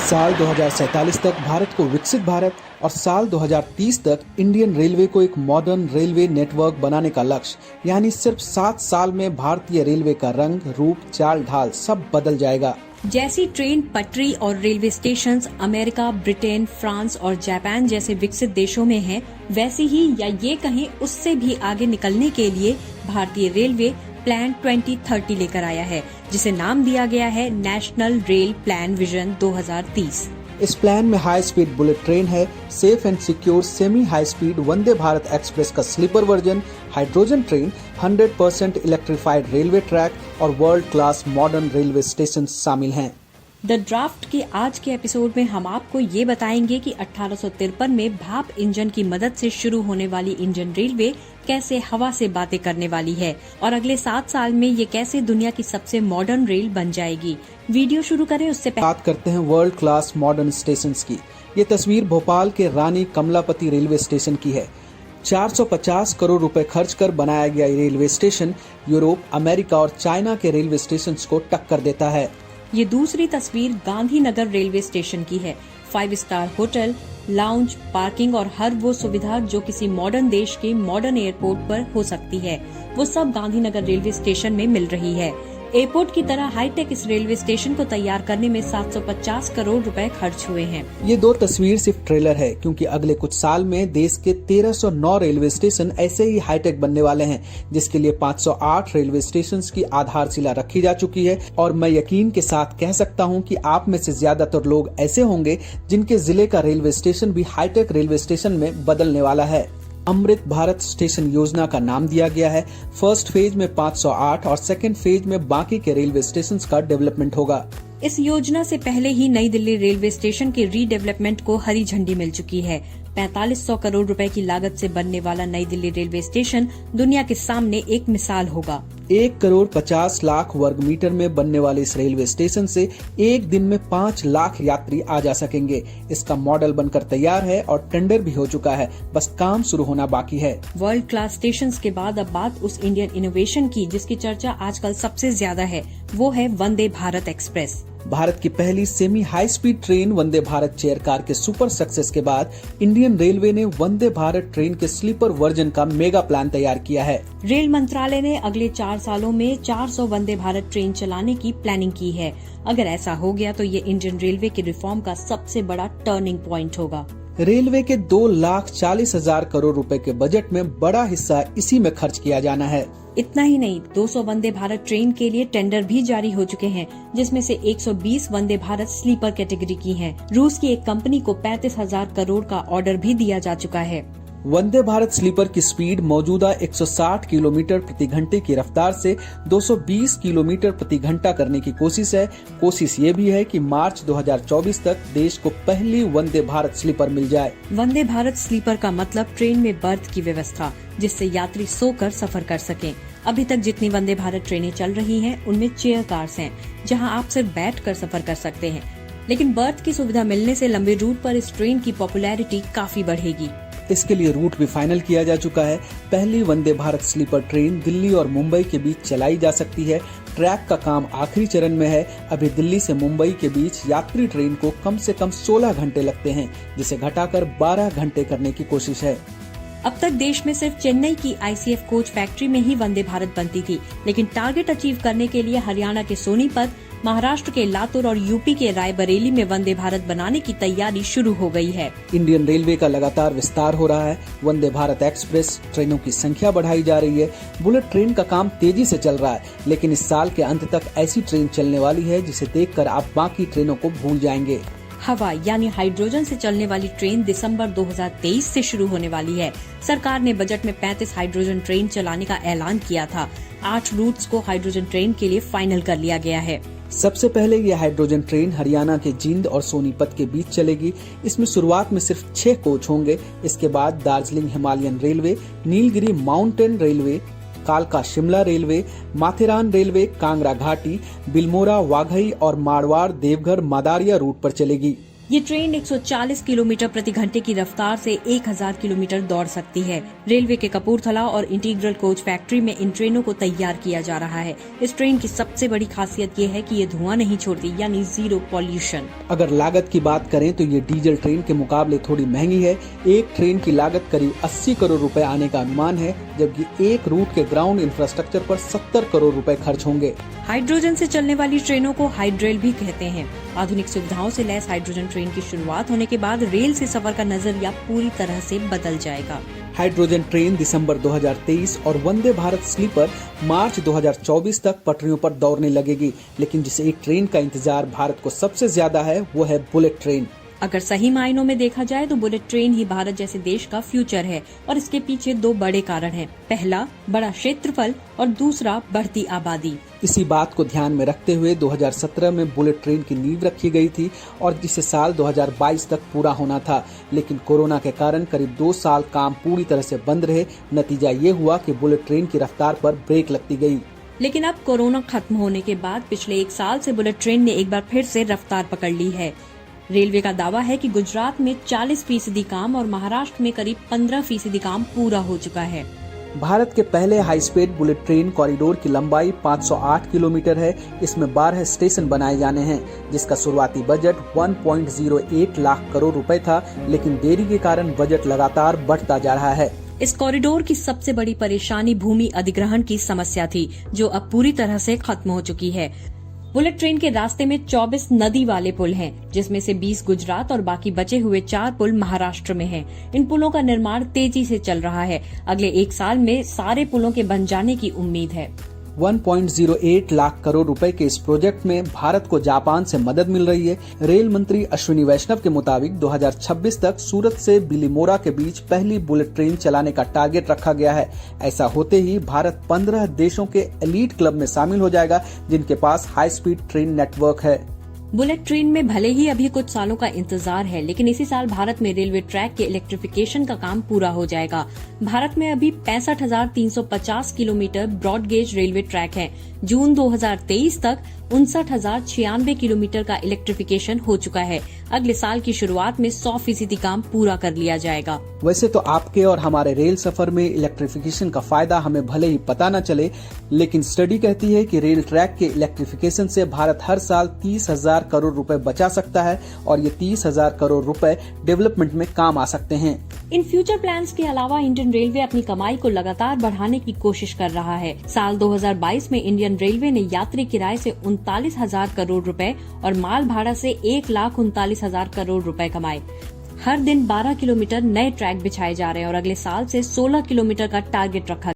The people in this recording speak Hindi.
साल 2047 तक भारत को विकसित भारत और साल 2030 तक इंडियन रेलवे को एक मॉडर्न रेलवे नेटवर्क बनाने का लक्ष्य, यानी सिर्फ 7 साल में भारतीय रेलवे का रंग, रूप, चाल ढाल सब बदल जाएगा। जैसी ट्रेन पटरी और railway station America, Britain, France और जापान जैसे विकसित देशों में हैं, वैसी ही या ये कहें उससे भी आगे निकलने के लिए भारतीय रेलवे प्लान 2030 लेकर आया है, जिसे नाम दिया गया है नेशनल रेल प्लान विजन 2030। इस प्लान में हाई स्पीड बुलेट ट्रेन है, safe and secure semi high speed Vande Bharat express का sleeper version, hydrogen train, 100% electrified railway track और world class modern railway station शामिल हैं। द ड्राफ्ट के आज के एपिसोड में हम आपको ये बताएंगे कि 1853 में भाप इंजन की मदद से शुरू होने वाली इंडियन रेलवे कैसे हवा से बातें करने वाली है और अगले 7 साल में ये कैसे दुनिया की सबसे मॉडर्न रेल बन जाएगी। वीडियो शुरू करें उससे पहले बात करते हैं वर्ल्ड क्लास मॉडर्न स्टेशन की। ये तस्वीर भोपाल के रानी कमलापति रेलवे स्टेशन की है। 450 करोड़ रुपए खर्च कर बनाया गया ये रेलवे स्टेशन यूरोप, अमेरिका और चाइना के रेलवे स्टेशन को टक्कर देता है। ये दूसरी तस्वीर गांधीनगर रेलवे स्टेशन की है। 5 स्टार होटल, लाउंज, पार्किंग और हर वो सुविधा जो किसी मॉडर्न देश के मॉडर्न एयरपोर्ट पर हो सकती है, वो सब गांधीनगर रेलवे स्टेशन में मिल रही है। एयरपोर्ट की तरह हाईटेक इस रेलवे स्टेशन को तैयार करने में 750 करोड़ रुपए खर्च हुए हैं। ये 2 तस्वीर सिर्फ ट्रेलर है, क्योंकि अगले कुछ साल में देश के 1309 रेलवे स्टेशन ऐसे ही हाईटेक बनने वाले हैं, जिसके लिए 508 रेलवे स्टेशन की आधारशिला रखी जा चुकी है। और मैं यकीन के साथ कह सकता हूं कि आप में से ज्यादातर लोग ऐसे होंगे जिनके जिले का रेलवे स्टेशन भी हाईटेक रेलवे स्टेशन में बदलने वाला है। अमृत भारत स्टेशन योजना का नाम दिया गया है। फर्स्ट फेज में 508 और सेकंड फेज में बाकी के रेलवे स्टेशन का डेवलपमेंट होगा। इस योजना से पहले ही नई दिल्ली रेलवे स्टेशन के रीडेवलपमेंट को हरी झंडी मिल चुकी है। 4500 करोड़ रुपए की लागत से बनने वाला नई दिल्ली रेलवे स्टेशन दुनिया के सामने एक मिसाल होगा। 1 करोड़ 50 लाख वर्ग मीटर में बनने वाले इस रेलवे स्टेशन से एक दिन में 5 लाख यात्री आ जा सकेंगे। इसका मॉडल बनकर तैयार है और टेंडर भी हो चुका है, बस काम शुरू होना बाकी है। वर्ल्ड क्लास स्टेशन के बाद अब बात उस इंडियन इनोवेशन की जिसकी चर्चा आजकल सबसे ज्यादा है, वो है वंदे भारत एक्सप्रेस। भारत की पहली semi high speed train Vande Bharat chair car के सुपर सक्सेस के बाद इंडियन रेलवे ने वंदे भारत ट्रेन के स्लीपर वर्जन का मेगा प्लान तैयार किया है। रेल मंत्रालय ने अगले 4 सालों में 400 वंदे भारत ट्रेन चलाने की प्लानिंग की है। अगर ऐसा हो गया तो ये इंडियन रेलवे की रिफॉर्म का सबसे बड़ा टर्निंग पॉइंट होगा। रेलवे के 2,40,000 करोड़ रुपए के बजट में बड़ा हिस्सा इसी में खर्च किया जाना है। इतना ही नहीं, 200 वंदे भारत ट्रेन के लिए टेंडर भी जारी हो चुके हैं, जिसमें से 120 वंदे भारत स्लीपर कैटेगरी की हैं। रूस की एक कंपनी को 35,000 करोड़ का ऑर्डर भी दिया जा चुका है। वंदे भारत स्लीपर की स्पीड मौजूदा 160 किलोमीटर प्रति घंटे की रफ्तार से 220 किलोमीटर प्रति घंटा करने की कोशिश है। कोशिश ये भी है कि मार्च 2024 तक देश को पहली वंदे भारत स्लीपर मिल जाए। वंदे भारत स्लीपर का मतलब ट्रेन में बर्थ की व्यवस्था, जिससे यात्री सोकर सफर कर सकें। अभी तक जितनी वंदे भारत ट्रेनें चल रही हैं, उनमें चेयर कार्स हैं, जहां आप सिर्फ बैठकर सफर कर सकते हैं। लेकिन बर्थ की सुविधा मिलने से लंबे रूट पर इस ट्रेन की पॉपुलैरिटी काफी बढ़ेगी। इसके लिए रूट भी फाइनल किया जा चुका है। पहली वंदे भारत स्लीपर ट्रेन दिल्ली और मुंबई के बीच चलाई जा सकती है। ट्रैक का काम आखिरी चरण में है। अभी दिल्ली से मुंबई के बीच यात्री ट्रेन को कम से कम 16 घंटे लगते हैं, जिसे घटाकर 12 घंटे करने की कोशिश है। अब तक देश में सिर्फ चेन्नई की ICF कोच फैक्ट्री में ही वंदे भारत बनती थी, लेकिन टारगेट अचीव करने के लिए हरियाणा के सोनीपत, महाराष्ट्र के लातूर और यूपी के रायबरेली में वंदे भारत बनाने की तैयारी शुरू हो गई है। इंडियन रेलवे का लगातार विस्तार हो रहा है। वंदे भारत एक्सप्रेस ट्रेनों की संख्या बढ़ाई जा रही है। बुलेट ट्रेन का काम तेजी से चल रहा है, लेकिन इस साल के अंत तक ऐसी ट्रेन चलने वाली है जिसे देखकर आप बाकी ट्रेनों को भूल जाएंगे। हवा यानी हाइड्रोजन से चलने वाली ट्रेन दिसंबर 2023 से शुरू होने वाली है। सरकार ने बजट में 35 हाइड्रोजन ट्रेन चलाने का ऐलान किया था। 8 रूट्स को हाइड्रोजन ट्रेन के लिए फाइनल कर लिया गया है। सबसे पहले ये हाइड्रोजन ट्रेन हरियाणा के जींद और सोनीपत के बीच चलेगी। इसमें शुरुआत में सिर्फ 6 कोच होंगे। इसके बाद Darjeeling Himalayan railway, Nilgiri mountain railway, कालका शिमला रेलवे, माथेरान रेलवे, कांगड़ा घाटी, बिलमोरा, वाघई और मारवाड़ देवघर मादारिया रूट पर चलेगी। ये ट्रेन 140 किलोमीटर प्रति घंटे की रफ्तार से 1000 किलोमीटर दौड़ सकती है। रेलवे के कपूरथला और इंटीग्रल कोच फैक्ट्री में इन ट्रेनों को तैयार किया जा रहा है। इस ट्रेन की सबसे बड़ी खासियत ये है कि ये धुआं नहीं छोड़ती, यानी जीरो पॉल्यूशन। अगर लागत की बात करें तो ये डीजल ट्रेन के मुकाबले थोड़ी महंगी है। एक ट्रेन की लागत करीब 80 करोड़ रुपए आने का अनुमान है, जबकि एक रूट के ग्राउंड इंफ्रास्ट्रक्चर पर 70 करोड़ रुपए खर्च होंगे। हाइड्रोजन से चलने वाली ट्रेनों को हाइड्रेल भी कहते हैं। आधुनिक सुविधाओं से लैस हाइड्रोजन ट्रेन की शुरुआत होने के बाद रेल से सफर का नजरिया पूरी तरह से बदल जाएगा। हाइड्रोजन ट्रेन दिसंबर 2023 और वंदे भारत स्लीपर मार्च 2024 तक पटरियों पर दौड़ने लगेगी। लेकिन जिस एक ट्रेन का इंतजार भारत को सबसे ज्यादा है वो है बुलेट ट्रेन। अगर सही मायनों में देखा जाए तो बुलेट ट्रेन ही भारत जैसे देश का फ्यूचर है और इसके पीछे दो बड़े कारण हैं। पहला, बड़ा क्षेत्रफल और दूसरा, बढ़ती आबादी। इसी बात को ध्यान में रखते हुए 2017 में बुलेट ट्रेन की नींव रखी गई थी और जिसे साल 2022 तक पूरा होना था। लेकिन कोरोना के कारण करीब 2 साल काम पूरी तरह से बंद रहे। नतीजा ये हुआ कि बुलेट ट्रेन की रफ्तार पर ब्रेक लगती गई। लेकिन अब कोरोना खत्म होने के बाद पिछले 1 साल से बुलेट ट्रेन ने एक बार फिर से रफ्तार पकड़ ली है। रेलवे का दावा है कि गुजरात में 40% काम और महाराष्ट्र में करीब 15% काम पूरा हो चुका है। भारत के पहले high speed bullet train corridor की लंबाई 508 किलोमीटर है। इसमें 12 स्टेशन बनाए जाने हैं, जिसका शुरुआती बजट 1.08 लाख करोड़ रुपए था। लेकिन देरी के कारण बजट लगातार बढ़ता जा रहा है। इस कॉरिडोर की सबसे बड़ी परेशानी भूमि अधिग्रहण की समस्या थी, जो अब पूरी तरह से खत्म हो चुकी है। बुलेट ट्रेन के रास्ते में 24 नदी वाले पुल हैं, जिसमें से 20 गुजरात और बाकी बचे हुए 4 पुल महाराष्ट्र में हैं। इन पुलों का निर्माण तेजी से चल रहा है। अगले 1 साल में सारे पुलों के बन जाने की उम्मीद है। 1.08 लाख करोड़ रुपए के इस प्रोजेक्ट में भारत को जापान से मदद मिल रही है। रेल मंत्री अश्विनी वैष्णव के मुताबिक 2026 तक सूरत से बिलीमोरा के बीच पहली बुलेट ट्रेन चलाने का टारगेट रखा गया है। ऐसा होते ही भारत 15 देशों के एलीट क्लब में शामिल हो जाएगा, जिनके पास हाई स्पीड ट्रेन नेटवर्क है। बुलेट ट्रेन में भले ही अभी कुछ सालों का इंतजार है, लेकिन इसी साल भारत में रेलवे ट्रैक के इलेक्ट्रिफिकेशन का काम पूरा हो जाएगा। भारत में अभी 65,350 kilometre broad gauge railway track है। जून 2023 तक 59,096 किलोमीटर का इलेक्ट्रिफिकेशन हो चुका है। अगले साल की शुरुआत में 100% काम पूरा कर लिया जाएगा। वैसे तो आपके और हमारे रेल सफर में इलेक्ट्रिफिकेशन का फायदा हमें भले ही पता न चले, लेकिन स्टडी कहती है कि रेल ट्रैक के इलेक्ट्रिफिकेशन से भारत हर साल 30,000 करोड़ रुपए बचा सकता है और ये 30,000 करोड़ रुपए डेवलपमेंट में काम आ सकते हैं। इन फ्यूचर प्लान्स के अलावा इंडियन रेलवे अपनी कमाई को लगातार बढ़ाने की कोशिश कर रहा है। साल 2022 में इंडियन रेलवे ने यात्री किराए से 39,000 करोड़ रुपए और माल भाड़ा से 1,39,000 करोड़ रुपए कमाए। हर दिन 12 किलोमीटर नए ट्रैक बिछाए जा रहे हैं और अगले साल से 16 किलोमीटर का टारगेट रखा